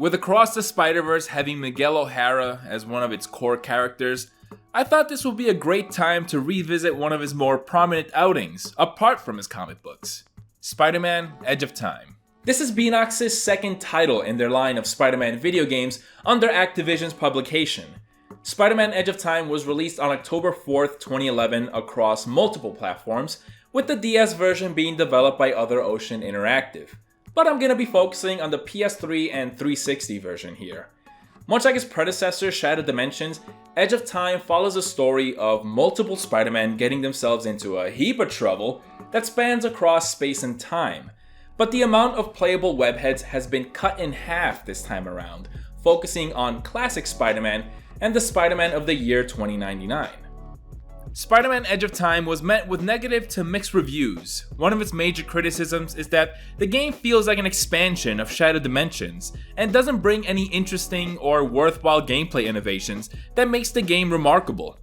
With Across the Spider-Verse having Miguel O'Hara as one of its core characters, I thought this would be a great time to revisit one of his more prominent outings, apart from his comic books. Spider-Man: Edge of Time. This is Beenox's second title in their line of Spider-Man video games under Activision's publication. Spider-Man: Edge of Time was released on October 4th, 2011 across multiple platforms, with the DS version being developed by Other Ocean Interactive. But I'm going to be focusing on the PS3 and 360 version here. Much like its predecessor, Shattered Dimensions, Edge of Time follows a story of multiple Spider-Man getting themselves into a heap of trouble that spans across space and time. But the amount of playable webheads has been cut in half this time around, focusing on classic Spider-Man and the Spider-Man of the year 2099. Spider-Man: Edge of Time was met with negative to mixed reviews. One of its major criticisms is that the game feels like an expansion of Shattered Dimensions and doesn't bring any interesting or worthwhile gameplay innovations that makes the game remarkable.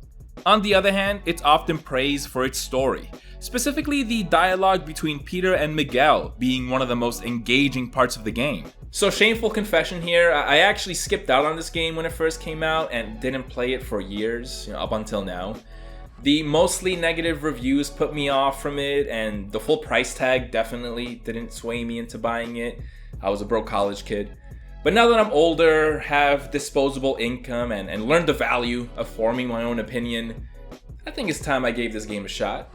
On the other hand, it's often praised for its story, specifically the dialogue between Peter and Miguel being one of the most engaging parts of the game. So shameful confession here, I actually skipped out on this game when it first came out and didn't play it for years, up until now. The mostly negative reviews put me off from it, and the full price tag definitely didn't sway me into buying it. I was a broke college kid. But now that I'm older, have disposable income, and learned the value of forming my own opinion, I think it's time I gave this game a shot.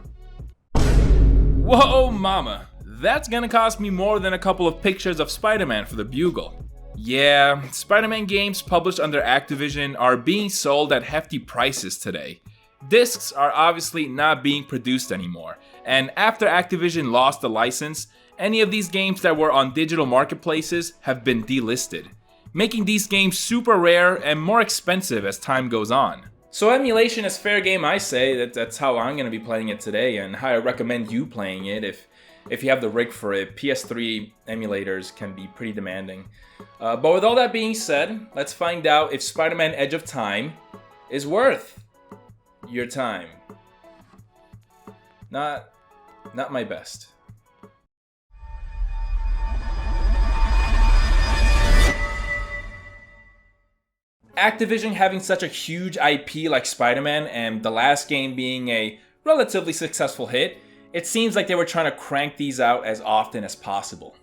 Whoa mama, that's gonna cost me more than a couple of pictures of Spider-Man for the Bugle. Yeah, Spider-Man games published under Activision are being sold at hefty prices today. Discs are obviously not being produced anymore, and after Activision lost the license, any of these games that were on digital marketplaces have been delisted, making these games super rare and more expensive as time goes on. So emulation is fair game, I say. That's how I'm going to be playing it today, and how I recommend you playing it if you have the rig for it. PS3 emulators can be pretty demanding. But with all that being said, let's find out if Spider-Man: Edge of Time is worth your time. Not my best. Activision having such a huge IP like Spider-Man and the last game being a relatively successful hit, it seems like they were trying to crank these out as often as possible.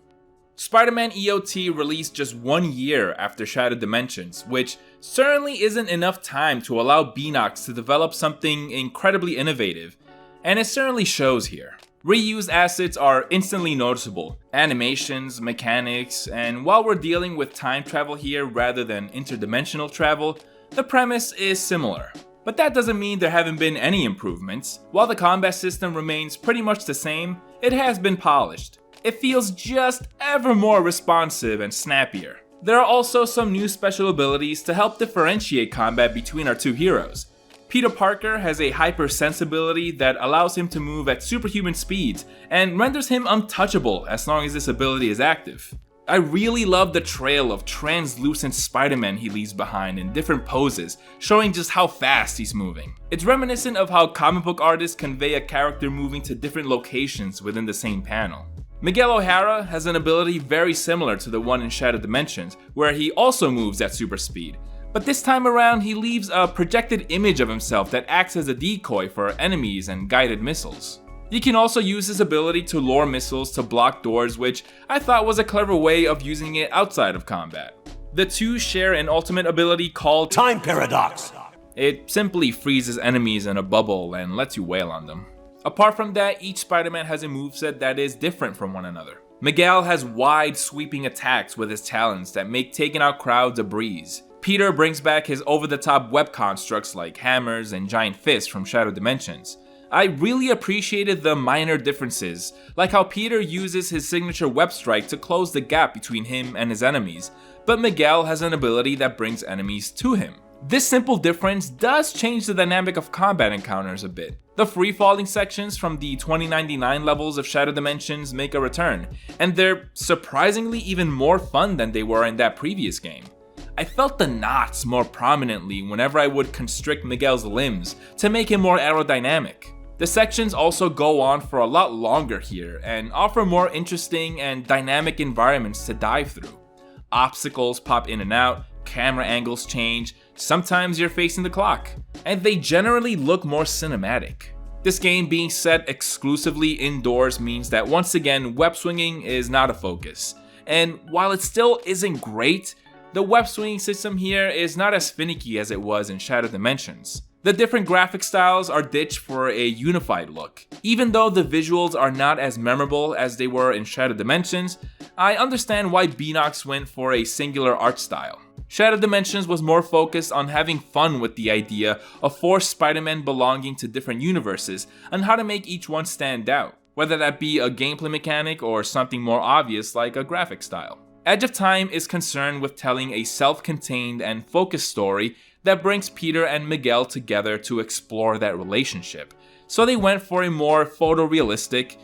Spider-Man EOT released just 1 year after Shattered Dimensions, which certainly isn't enough time to allow Beenox to develop something incredibly innovative, and it certainly shows here. Reused assets are instantly noticeable, animations, mechanics, and while we're dealing with time travel here rather than interdimensional travel, the premise is similar. But that doesn't mean there haven't been any improvements. While the combat system remains pretty much the same, it has been polished. It feels just ever more responsive and snappier. There are also some new special abilities to help differentiate combat between our two heroes. Peter Parker has a hypersensibility that allows him to move at superhuman speeds and renders him untouchable as long as this ability is active. I really love the trail of translucent Spider-Man he leaves behind in different poses, showing just how fast he's moving. It's reminiscent of how comic book artists convey a character moving to different locations within the same panel. Miguel O'Hara has an ability very similar to the one in Shattered Dimensions, where he also moves at super speed. But this time around, he leaves a projected image of himself that acts as a decoy for enemies and guided missiles. You can also use his ability to lure missiles to block doors, which I thought was a clever way of using it outside of combat. The two share an ultimate ability called Time Paradox. It simply freezes enemies in a bubble and lets you wail on them. Apart from that, each Spider-Man has a moveset that is different from one another. Miguel has wide sweeping attacks with his talons that make taking out crowds a breeze. Peter brings back his over-the-top web constructs like hammers and giant fists from Shattered Dimensions. I really appreciated the minor differences, like how Peter uses his signature web strike to close the gap between him and his enemies, but Miguel has an ability that brings enemies to him. This simple difference does change the dynamic of combat encounters a bit. The free-falling sections from the 2099 levels of Shattered Dimensions make a return, and they're surprisingly even more fun than they were in that previous game. I felt the knots more prominently whenever I would constrict Miguel's limbs to make him more aerodynamic. The sections also go on for a lot longer here and offer more interesting and dynamic environments to dive through. Obstacles pop in and out, camera angles change, sometimes you're facing the clock, and they generally look more cinematic. This game being set exclusively indoors means that once again, web swinging is not a focus. And while it still isn't great, the web swinging system here is not as finicky as it was in Shattered Dimensions. The different graphic styles are ditched for a unified look. Even though the visuals are not as memorable as they were in Shattered Dimensions, I understand why Beenox went for a singular art style. Shattered Dimensions was more focused on having fun with the idea of 4 Spider-Men belonging to different universes and how to make each one stand out, whether that be a gameplay mechanic or something more obvious like a graphic style. Edge of Time is concerned with telling a self-contained and focused story that brings Peter and Miguel together to explore that relationship. So they went for a more photorealistic,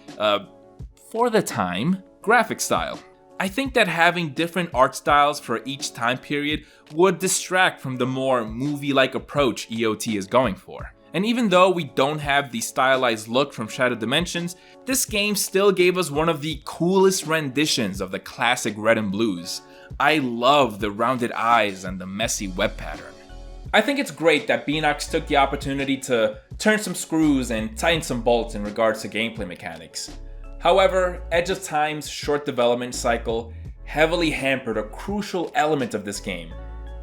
for the time, graphic style. I think that having different art styles for each time period would distract from the more movie-like approach EOT is going for. And even though we don't have the stylized look from Shattered Dimensions, this game still gave us one of the coolest renditions of the classic red and blues. I love the rounded eyes and the messy web pattern. I think it's great that Beenox took the opportunity to turn some screws and tighten some bolts in regards to gameplay mechanics. However, Edge of Time's short development cycle heavily hampered a crucial element of this game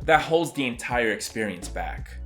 that holds the entire experience back.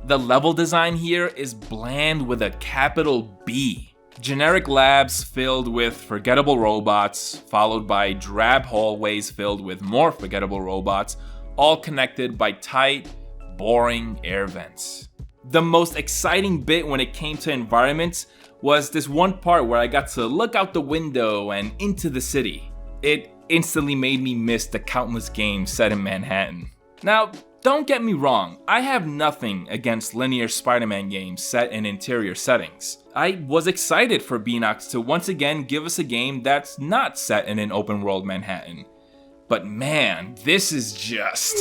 The level design here is bland with a capital B. Generic labs filled with forgettable robots, followed by drab hallways filled with more forgettable robots, all connected by tight, boring air vents. The most exciting bit when it came to environments was this one part where I got to look out the window and into the city. It instantly made me miss the countless games set in Manhattan. Now, don't get me wrong, I have nothing against linear Spider-Man games set in interior settings. I was excited for Beenox to once again give us a game that's not set in an open world Manhattan. But man, this is just...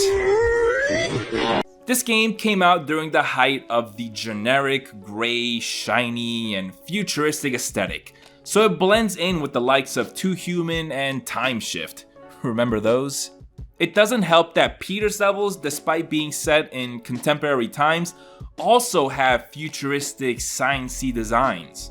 This game came out during the height of the generic, gray, shiny, and futuristic aesthetic, so it blends in with the likes of Too Human and Time Shift. Remember those? It doesn't help that Peter's levels, despite being set in contemporary times, also have futuristic, science-y designs.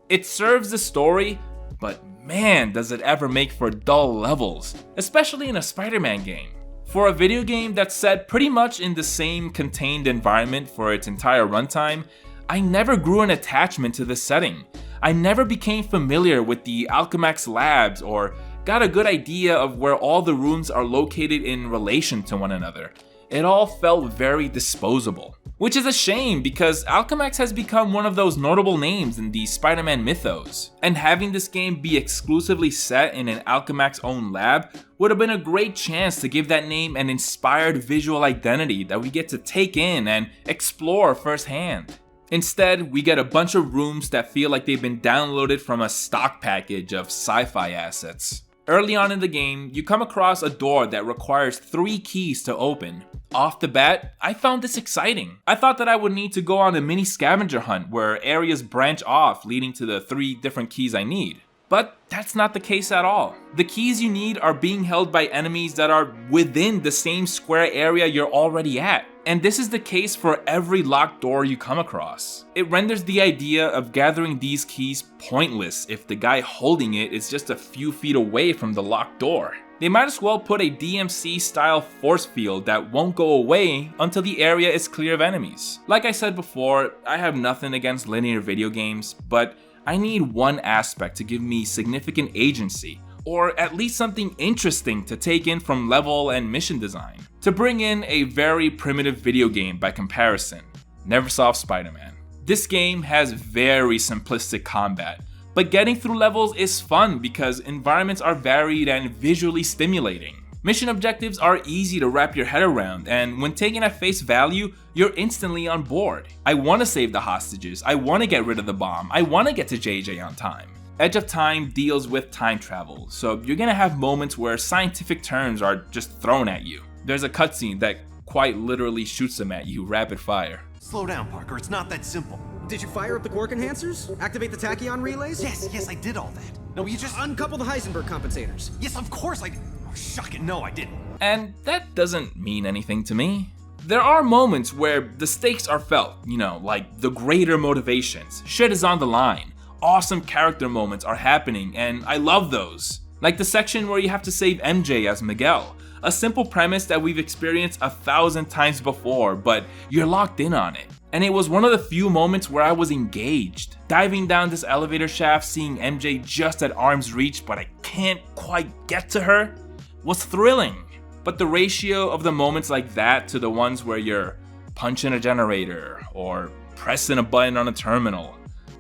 It serves the story, but man, does it ever make for dull levels, especially in a Spider-Man game. For a video game that's set pretty much in the same contained environment for its entire runtime, I never grew an attachment to this setting. I never became familiar with the Alchemax labs or got a good idea of where all the rooms are located in relation to one another. It all felt very disposable. Which is a shame because Alchemax has become one of those notable names in the Spider-Man mythos. And having this game be exclusively set in an Alchemax owned lab would have been a great chance to give that name an inspired visual identity that we get to take in and explore firsthand. Instead, we get a bunch of rooms that feel like they've been downloaded from a stock package of sci-fi assets. Early on in the game, you come across a door that requires 3 keys to open. Off the bat, I found this exciting. I thought that I would need to go on a mini scavenger hunt where areas branch off leading to the 3 different keys I need. But that's not the case at all. The keys you need are being held by enemies that are within the same square area you're already at. And this is the case for every locked door you come across. It renders the idea of gathering these keys pointless if the guy holding it is just a few feet away from the locked door. They might as well put a DMC style force field that won't go away until the area is clear of enemies. Like I said before, I have nothing against linear video games, but I need one aspect to give me significant agency, or at least something interesting to take in from level and mission design. To bring in a very primitive video game by comparison, Neversoft Spider-Man. This game has very simplistic combat, but getting through levels is fun because environments are varied and visually stimulating. Mission objectives are easy to wrap your head around, and when taken at face value, you're instantly on board. I want to save the hostages, I want to get rid of the bomb, I want to get to JJ on time. Edge of Time deals with time travel, so you're gonna have moments where scientific terms are just thrown at you. There's a cutscene that quite literally shoots them at you rapid fire. Slow down, Parker, it's not that simple. Did you fire up the quark enhancers? Activate the tachyon relays? Yes, I did all that. No, you just... Uncouple the Heisenberg compensators. Yes, of course, Oh, shucking, no, I didn't. And that doesn't mean anything to me. There are moments where the stakes are felt, like the greater motivations. Shit is on the line. Awesome character moments are happening, and I love those. Like the section where you have to save MJ as Miguel. A simple premise that we've experienced 1,000 times before, but you're locked in on it. And it was one of the few moments where I was engaged. Diving down this elevator shaft, seeing MJ just at arm's reach, but I can't quite get to her, was thrilling. But the ratio of the moments like that to the ones where you're punching a generator or pressing a button on a terminal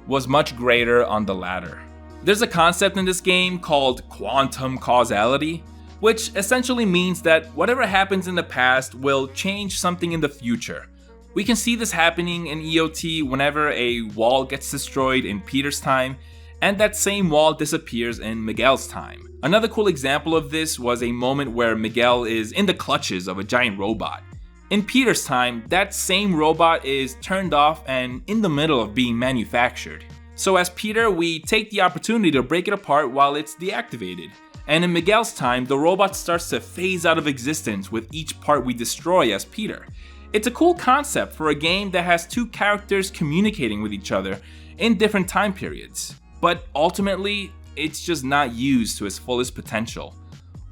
was much greater on the latter. There's a concept in this game called quantum causality, which essentially means that whatever happens in the past will change something in the future. We can see this happening in EOT whenever a wall gets destroyed in Peter's time, and that same wall disappears in Miguel's time. Another cool example of this was a moment where Miguel is in the clutches of a giant robot. In Peter's time, that same robot is turned off and in the middle of being manufactured. So as Peter, we take the opportunity to break it apart while it's deactivated. And in Miguel's time, the robot starts to phase out of existence with each part we destroy as Peter. It's a cool concept for a game that has two characters communicating with each other in different time periods. But ultimately, it's just not used to its fullest potential.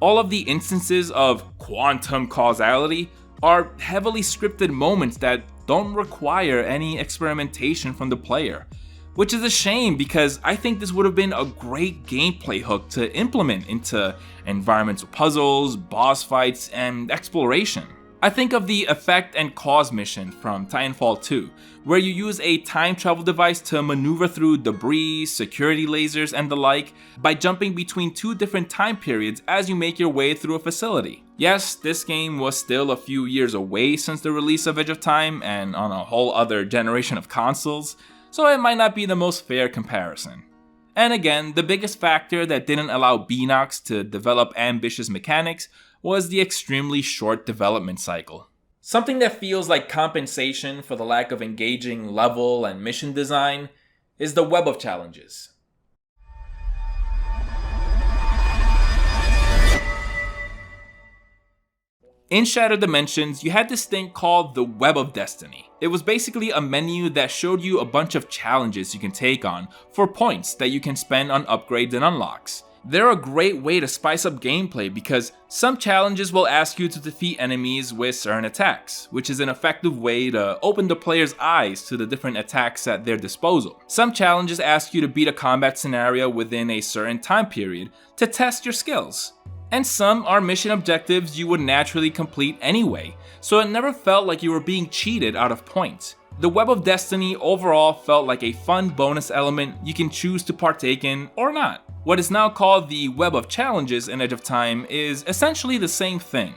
All of the instances of quantum causality are heavily scripted moments that don't require any experimentation from the player. Which is a shame because I think this would have been a great gameplay hook to implement into environmental puzzles, boss fights, and exploration. I think of the Effect and Cause mission from Titanfall 2, where you use a time travel device to maneuver through debris, security lasers, and the like by jumping between two different time periods as you make your way through a facility. Yes, this game was still a few years away since the release of Edge of Time and on a whole other generation of consoles, so it might not be the most fair comparison. And again, the biggest factor that didn't allow Beanox to develop ambitious mechanics was the extremely short development cycle. Something that feels like compensation for the lack of engaging level and mission design is the web of challenges. In Shattered Dimensions, you had this thing called the Web of Destiny. It was basically a menu that showed you a bunch of challenges you can take on for points that you can spend on upgrades and unlocks. They're a great way to spice up gameplay because some challenges will ask you to defeat enemies with certain attacks, which is an effective way to open the player's eyes to the different attacks at their disposal. Some challenges ask you to beat a combat scenario within a certain time period to test your skills. And some are mission objectives you would naturally complete anyway, so it never felt like you were being cheated out of points. The Web of Destiny overall felt like a fun bonus element you can choose to partake in or not. What is now called the Web of Challenges in Edge of Time is essentially the same thing,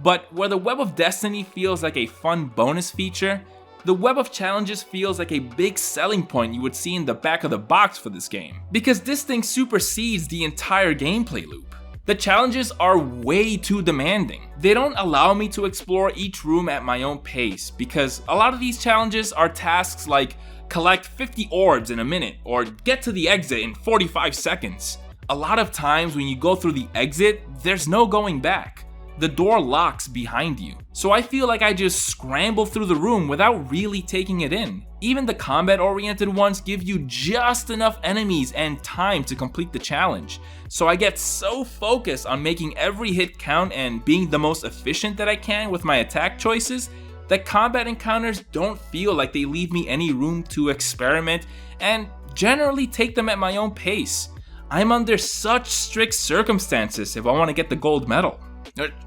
but where the Web of Destiny feels like a fun bonus feature, the Web of Challenges feels like a big selling point you would see in the back of the box for this game, because this thing supersedes the entire gameplay loop. The challenges are way too demanding. They don't allow me to explore each room at my own pace because a lot of these challenges are tasks like collect 50 orbs in a minute or get to the exit in 45 seconds. A lot of times when you go through the exit, there's no going back. The door locks behind you. So I feel like I just scramble through the room without really taking it in. Even the combat-oriented ones give you just enough enemies and time to complete the challenge. So I get so focused on making every hit count and being the most efficient that I can with my attack choices that combat encounters don't feel like they leave me any room to experiment and generally take them at my own pace. I'm under such strict circumstances if I want to get the gold medal.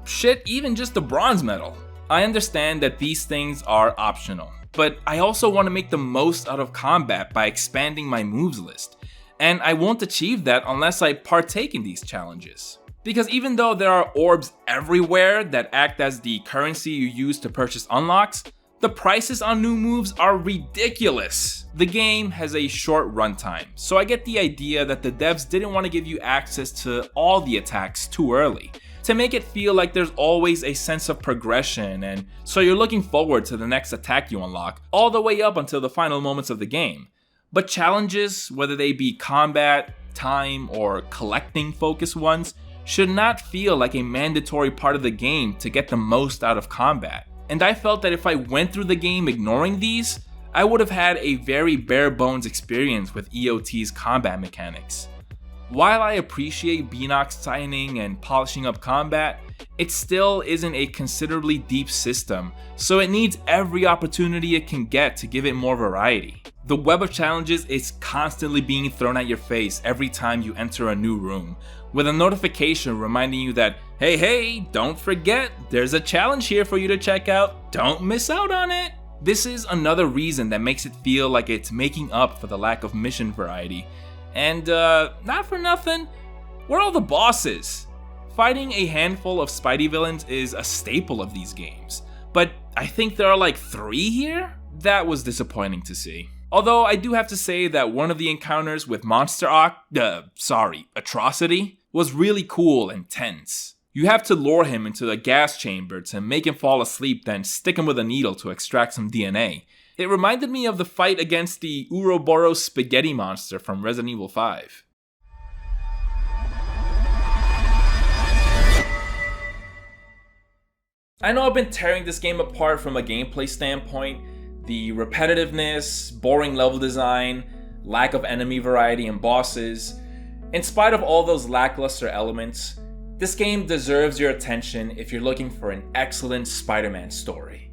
Shit, even just the bronze medal. I understand that these things are optional, but I also want to make the most out of combat by expanding my moves list. And I won't achieve that unless I partake in these challenges. Because even though there are orbs everywhere that act as the currency you use to purchase unlocks, the prices on new moves are ridiculous. The game has a short runtime, so I get the idea that the devs didn't want to give you access to all the attacks too early, to make it feel like there's always a sense of progression, and so you're looking forward to the next attack you unlock, all the way up until the final moments of the game. But challenges, whether they be combat, time, or collecting focused ones, should not feel like a mandatory part of the game to get the most out of combat. And I felt that if I went through the game ignoring these, I would have had a very bare bones experience with EOT's combat mechanics. While I appreciate Beanox tightening and polishing up combat, it still isn't a considerably deep system, so it needs every opportunity it can get to give it more variety. The web of challenges is constantly being thrown at your face every time you enter a new room, with a notification reminding you that, hey, don't forget, there's a challenge here for you to check out, don't miss out on it. This is another reason that makes it feel like it's making up for the lack of mission variety. And not for nothing, where are all the bosses? Fighting a handful of Spidey villains is a staple of these games, but I think there are like 3 here? That was disappointing to see. Although I do have to say that one of the encounters with Atrocity was really cool and tense. You have to lure him into a gas chamber to make him fall asleep, then stick him with a needle to extract some DNA. It reminded me of the fight against the Ouroboros spaghetti monster from Resident Evil 5. I know I've been tearing this game apart from a gameplay standpoint. The repetitiveness, boring level design, lack of enemy variety and bosses. In spite of all those lackluster elements, this game deserves your attention if you're looking for an excellent Spider-Man story.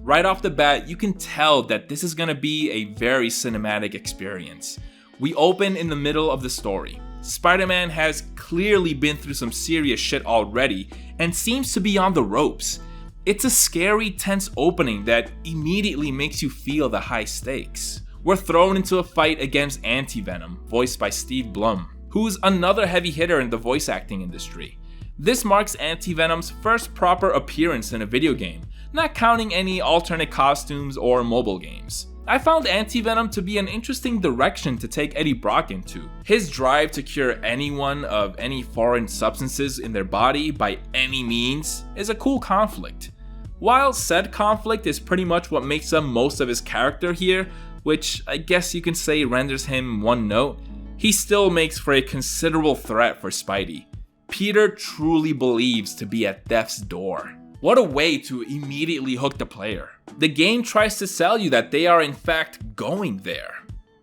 Right off the bat, you can tell that this is gonna be a very cinematic experience. We open in the middle of the story. Spider-Man has clearly been through some serious shit already and seems to be on the ropes. It's a scary, tense opening that immediately makes you feel the high stakes. We're thrown into a fight against Anti-Venom, voiced by Steve Blum, who's another heavy hitter in the voice acting industry. This marks Anti-Venom's first proper appearance in a video game, not counting any alternate costumes or mobile games. I found Anti-Venom to be an interesting direction to take Eddie Brock into. His drive to cure anyone of any foreign substances in their body by any means is a cool conflict. While said conflict is pretty much what makes up most of his character here, which I guess you can say renders him one note, he still makes for a considerable threat for Spidey. Peter truly believes to be at death's door. What a way to immediately hook the player. The game tries to sell you that they are in fact going there.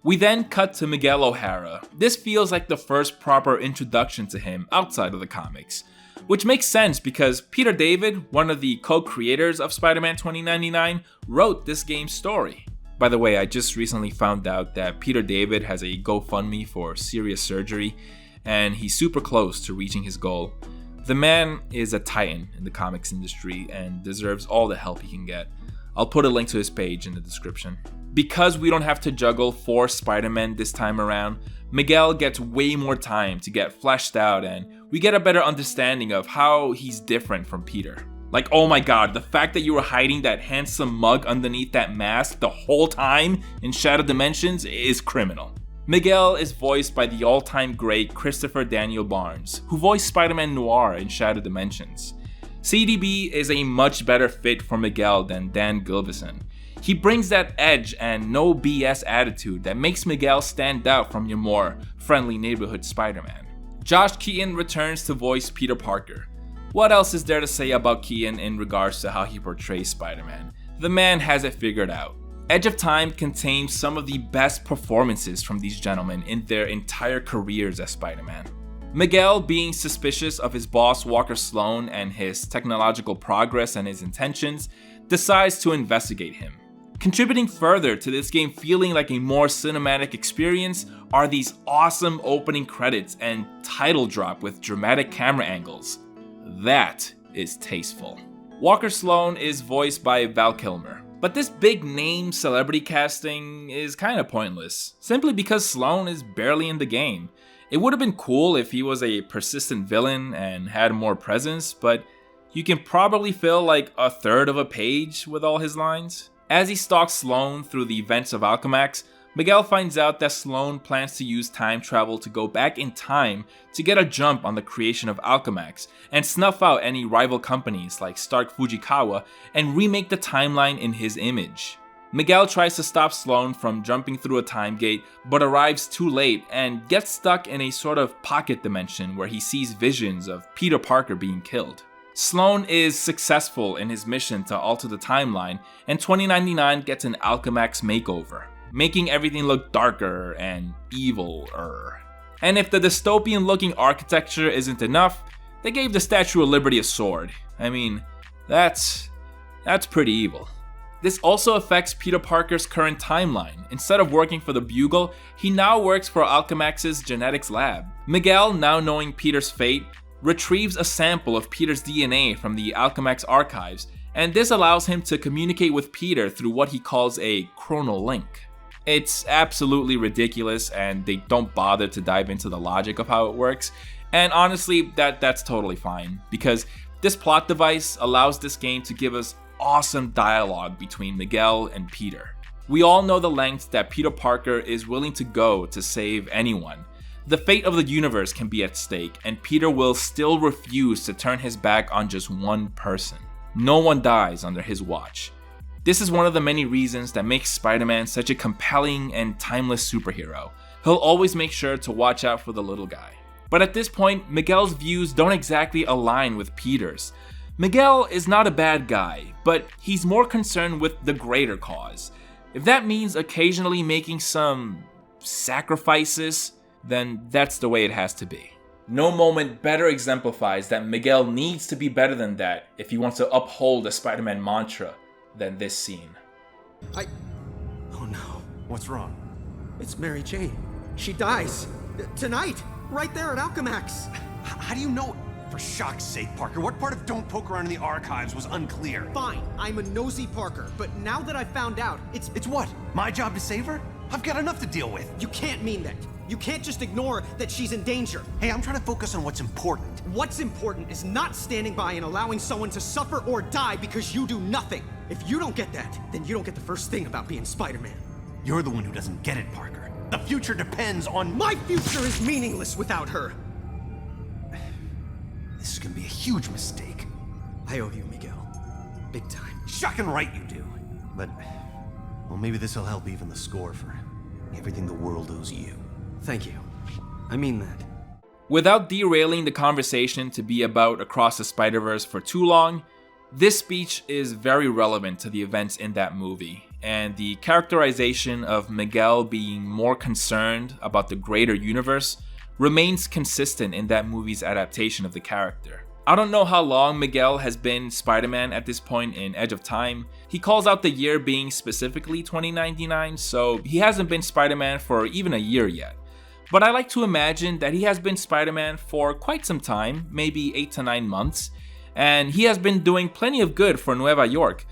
We then cut to Miguel O'Hara. This feels like the first proper introduction to him outside of the comics, which makes sense because Peter David, one of the co-creators of Spider-Man 2099, wrote this game's story. By the way, I just recently found out that Peter David has a GoFundMe for serious surgery, and he's super close to reaching his goal. The man is a titan in the comics industry and deserves all the help he can get. I'll put a link to his page in the description. Because we don't have to juggle 4 Spider-Men this time around, Miguel gets way more time to get fleshed out and we get a better understanding of how he's different from Peter. Like, oh my god, the fact that you were hiding that handsome mug underneath that mask the whole time in Shattered Dimensions is criminal. Miguel is voiced by the all-time great Christopher Daniel Barnes, who voiced Spider-Man Noir in Shattered Dimensions. CDB is a much better fit for Miguel than Dan Gilvison. He brings that edge and no BS attitude that makes Miguel stand out from your more friendly neighborhood Spider-Man. Josh Keaton returns to voice Peter Parker. What else is there to say about Keaton in regards to how he portrays Spider-Man? The man has it figured out. Edge of Time contains some of the best performances from these gentlemen in their entire careers as Spider-Man. Miguel, being suspicious of his boss Walker Sloan and his technological progress and his intentions, decides to investigate him. Contributing further to this game feeling like a more cinematic experience are these awesome opening credits and title drop with dramatic camera angles. That is tasteful. Walker Sloan is voiced by Val Kilmer. But this big name celebrity casting is kind of pointless, simply because Sloan is barely in the game. It would have been cool if he was a persistent villain and had more presence, but you can probably fill like a third of a page with all his lines. As he stalks Sloan through the events of Alchemax, Miguel finds out that Sloan plans to use time travel to go back in time to get a jump on the creation of Alchemax and snuff out any rival companies like Stark Fujikawa and remake the timeline in his image. Miguel tries to stop Sloane from jumping through a time gate, but arrives too late and gets stuck in a sort of pocket dimension where he sees visions of Peter Parker being killed. Sloane is successful in his mission to alter the timeline, and 2099 gets an Alchemax makeover, making everything look darker and evil-er. And if the dystopian-looking architecture isn't enough, they gave the Statue of Liberty a sword. I mean, that's pretty evil. This also affects Peter Parker's current timeline. Instead of working for the Bugle, he now works for Alchemax's genetics lab. Miguel, now knowing Peter's fate, retrieves a sample of Peter's DNA from the Alchemax archives, and this allows him to communicate with Peter through what he calls a chronolink. It's absolutely ridiculous, and they don't bother to dive into the logic of how it works, and honestly, that's totally fine, because this plot device allows this game to give us awesome dialogue between Miguel and Peter. We all know the lengths that Peter Parker is willing to go to save anyone. The fate of the universe can be at stake, and Peter will still refuse to turn his back on just one person. No one dies under his watch. This is one of the many reasons that makes Spider-Man such a compelling and timeless superhero. He'll always make sure to watch out for the little guy. But at this point, Miguel's views don't exactly align with Peter's. Miguel is not a bad guy, but he's more concerned with the greater cause. If that means occasionally making some sacrifices, then that's the way it has to be. No moment better exemplifies that Miguel needs to be better than that if he wants to uphold the Spider-Man mantra than this scene. Oh no. What's wrong? It's Mary Jane. She dies. Tonight. Right there at Alchemax. How do you know? For shock's sake, Parker, what part of don't poke around in the archives was unclear? Fine, I'm a nosy Parker, but now that I found out, it's what? My job to save her? I've got enough to deal with. You can't mean that. You can't just ignore that she's in danger. Hey, I'm trying to focus on what's important. What's important is not standing by and allowing someone to suffer or die because you do nothing. If you don't get that, then you don't get the first thing about being Spider-Man. You're the one who doesn't get it, Parker. The future depends on... My future is meaningless without her. This is gonna be a huge mistake. I owe you, Miguel. Big time. Shocking right you do. But, well, maybe this'll help even the score for everything the world owes you. Thank you. I mean that. Without derailing the conversation to be about Across the Spider-Verse for too long, this speech is very relevant to the events in that movie, and the characterization of Miguel being more concerned about the greater universe remains consistent in that movie's adaptation of the character. I don't know how long Miguel has been Spider-Man at this point in Edge of Time. He calls out the year being specifically 2099, so he hasn't been Spider-Man for even a year yet. But I like to imagine that he has been Spider-Man for quite some time, maybe 8 to 9 months, and he has been doing plenty of good for Nueva York,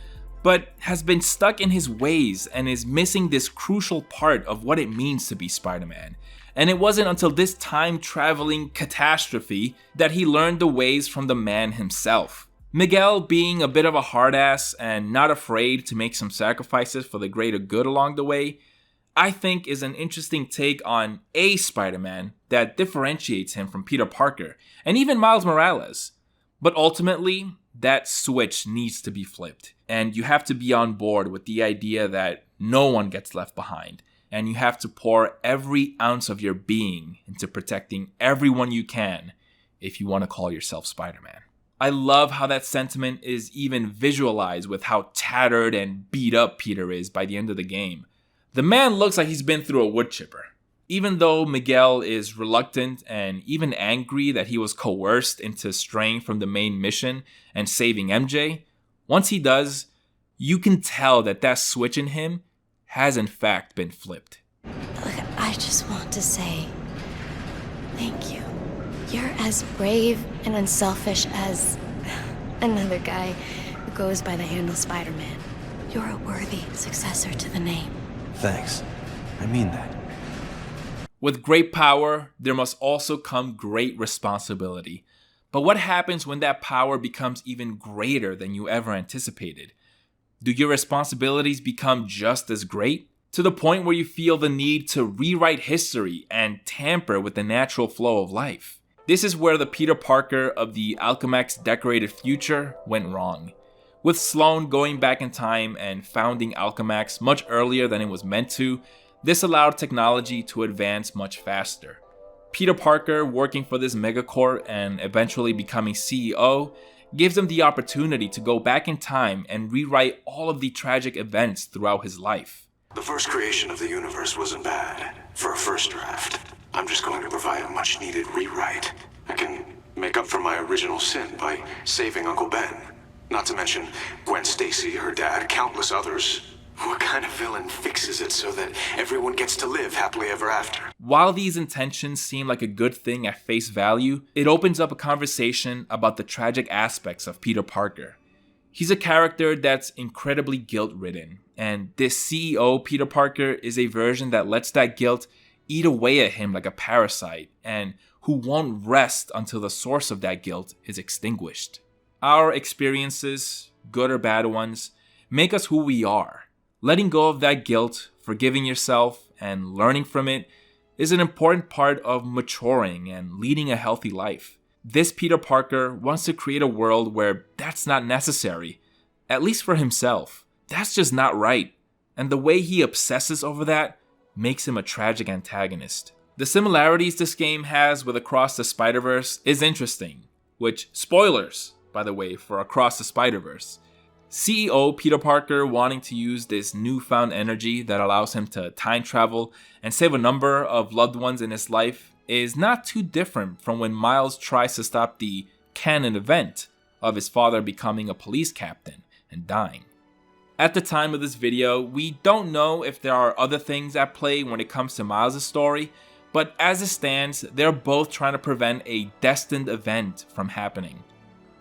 but has been stuck in his ways and is missing this crucial part of what it means to be Spider-Man. And it wasn't until this time-traveling catastrophe that he learned the ways from the man himself. Miguel, being a bit of a hard-ass and not afraid to make some sacrifices for the greater good along the way, I think is an interesting take on a Spider-Man that differentiates him from Peter Parker, and even Miles Morales. But ultimately, that switch needs to be flipped, and you have to be on board with the idea that no one gets left behind. And you have to pour every ounce of your being into protecting everyone you can if you want to call yourself Spider-Man. I love how that sentiment is even visualized with how tattered and beat up Peter is by the end of the game. The man looks like he's been through a wood chipper. Even though Miguel is reluctant and even angry that he was coerced into straying from the main mission and saving MJ, once he does, you can tell that that switch in him has in fact been flipped. Look, I just want to say thank you. You're as brave and unselfish as another guy who goes by the handle Spider-Man. You're a worthy successor to the name. Thanks. I mean that. With great power, there must also come great responsibility. But what happens when that power becomes even greater than you ever anticipated? Do your responsibilities become just as great? To the point where you feel the need to rewrite history and tamper with the natural flow of life? This is where the Peter Parker of the Alchemax decorated future went wrong. With Sloan going back in time and founding Alchemax much earlier than it was meant to, this allowed technology to advance much faster. Peter Parker working for this megacorp and eventually becoming CEO gives him the opportunity to go back in time and rewrite all of the tragic events throughout his life. The first creation of the universe wasn't bad for a first draft. I'm just going to provide a much needed rewrite. I can make up for my original sin by saving Uncle Ben. Not to mention Gwen Stacy, her dad, countless others. What kind of villain fixes it so that everyone gets to live happily ever after? While these intentions seem like a good thing at face value, it opens up a conversation about the tragic aspects of Peter Parker. He's a character that's incredibly guilt-ridden, and this CEO Peter Parker is a version that lets that guilt eat away at him like a parasite, and who won't rest until the source of that guilt is extinguished. Our experiences, good or bad ones, make us who we are. Letting go of that guilt, forgiving yourself, and learning from it is an important part of maturing and leading a healthy life. This Peter Parker wants to create a world where that's not necessary, at least for himself. That's just not right, and the way he obsesses over that makes him a tragic antagonist. The similarities this game has with Across the Spider-Verse is interesting, which, spoilers, by the way, for Across the Spider-Verse. CEO Peter Parker wanting to use this newfound energy that allows him to time travel and save a number of loved ones in his life is not too different from when Miles tries to stop the canon event of his father becoming a police captain and dying. At the time of this video, we don't know if there are other things at play when it comes to Miles' story, but as it stands, they're both trying to prevent a destined event from happening.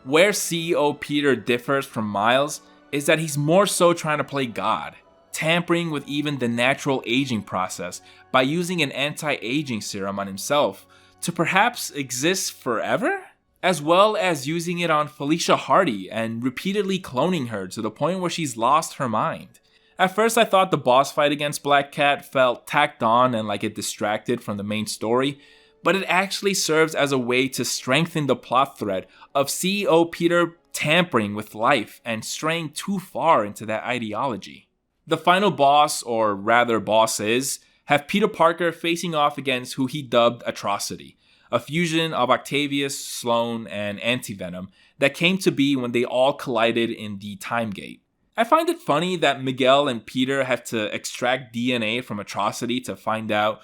Where CEO Peter differs from Miles is that he's more so trying to play God, tampering with even the natural aging process by using an anti-aging serum on himself to perhaps exist forever? As well as using it on Felicia Hardy and repeatedly cloning her to the point where she's lost her mind. At first I thought the boss fight against Black Cat felt tacked on and like it distracted from the main story, but it actually serves as a way to strengthen the plot thread of CEO Peter tampering with life and straying too far into that ideology. The final boss, or rather bosses, have Peter Parker facing off against who he dubbed Atrocity, a fusion of Octavius, Sloan, and Anti-Venom that came to be when they all collided in the Time Gate. I find it funny that Miguel and Peter have to extract DNA from Atrocity to find out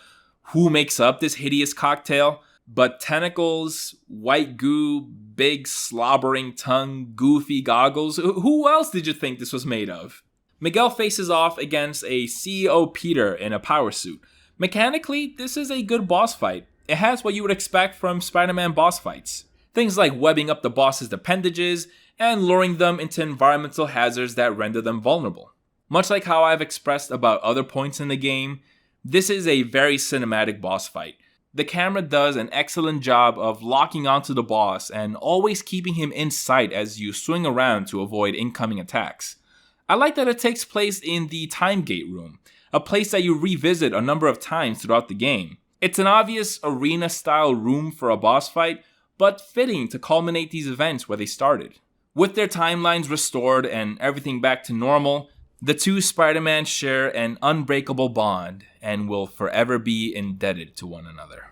who makes up this hideous cocktail, but tentacles, white goo, big slobbering tongue, goofy goggles, who else did you think this was made of? Miguel faces off against a CEO Peter in a power suit. Mechanically, this is a good boss fight. It has what you would expect from Spider-Man boss fights. Things like webbing up the boss's appendages and luring them into environmental hazards that render them vulnerable. Much like how I've expressed about other points in the game, this is a very cinematic boss fight. The camera does an excellent job of locking onto the boss and always keeping him in sight as you swing around to avoid incoming attacks. I like that it takes place in the Time Gate room, a place that you revisit a number of times throughout the game. It's an obvious arena-style room for a boss fight, but fitting to culminate these events where they started. With their timelines restored and everything back to normal, the two Spider-Man share an unbreakable bond and will forever be indebted to one another.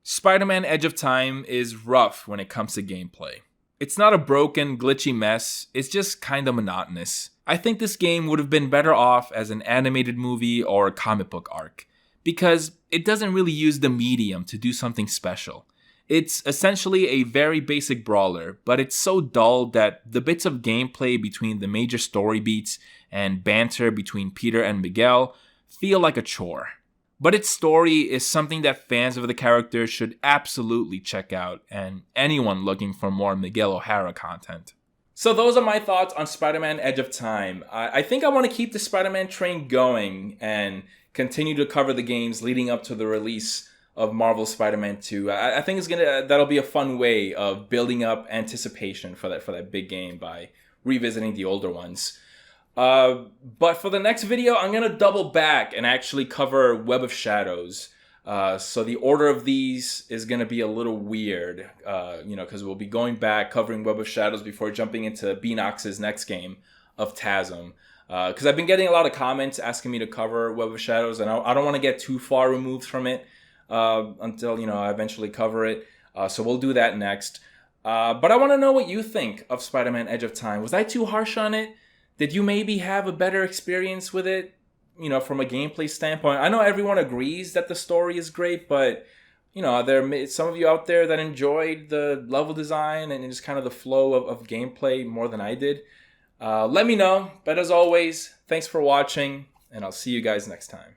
Spider-Man Edge of Time is rough when it comes to gameplay. It's not a broken, glitchy mess, it's just kinda monotonous. I think this game would have been better off as an animated movie or a comic book arc, because it doesn't really use the medium to do something special. It's essentially a very basic brawler, but it's so dull that the bits of gameplay between the major story beats and banter between Peter and Miguel feel like a chore. But its story is something that fans of the character should absolutely check out, and anyone looking for more Miguel O'Hara content. So those are my thoughts on Spider-Man Edge of Time. I think I want to keep the Spider-Man train going and continue to cover the games leading up to the release of Marvel's Spider-Man 2. I think that'll be a fun way of building up anticipation for that big game by revisiting the older ones. But for the next video, I'm gonna double back and actually cover Web of Shadows. So the order of these is going to be a little weird, because we'll be going back, covering Web of Shadows before jumping into Beanox's next game of TASM. Because I've been getting a lot of comments asking me to cover Web of Shadows, and I don't want to get too far removed from it until, I eventually cover it. So we'll do that next. But I want to know what you think of Spider-Man Edge of Time. Was I too harsh on it? Did you maybe have a better experience with it, from a gameplay standpoint? I know everyone agrees that the story is great, but, there some of you out there that enjoyed the level design and just kind of the flow of gameplay more than I did. Let me know. But as always, thanks for watching, and I'll see you guys next time.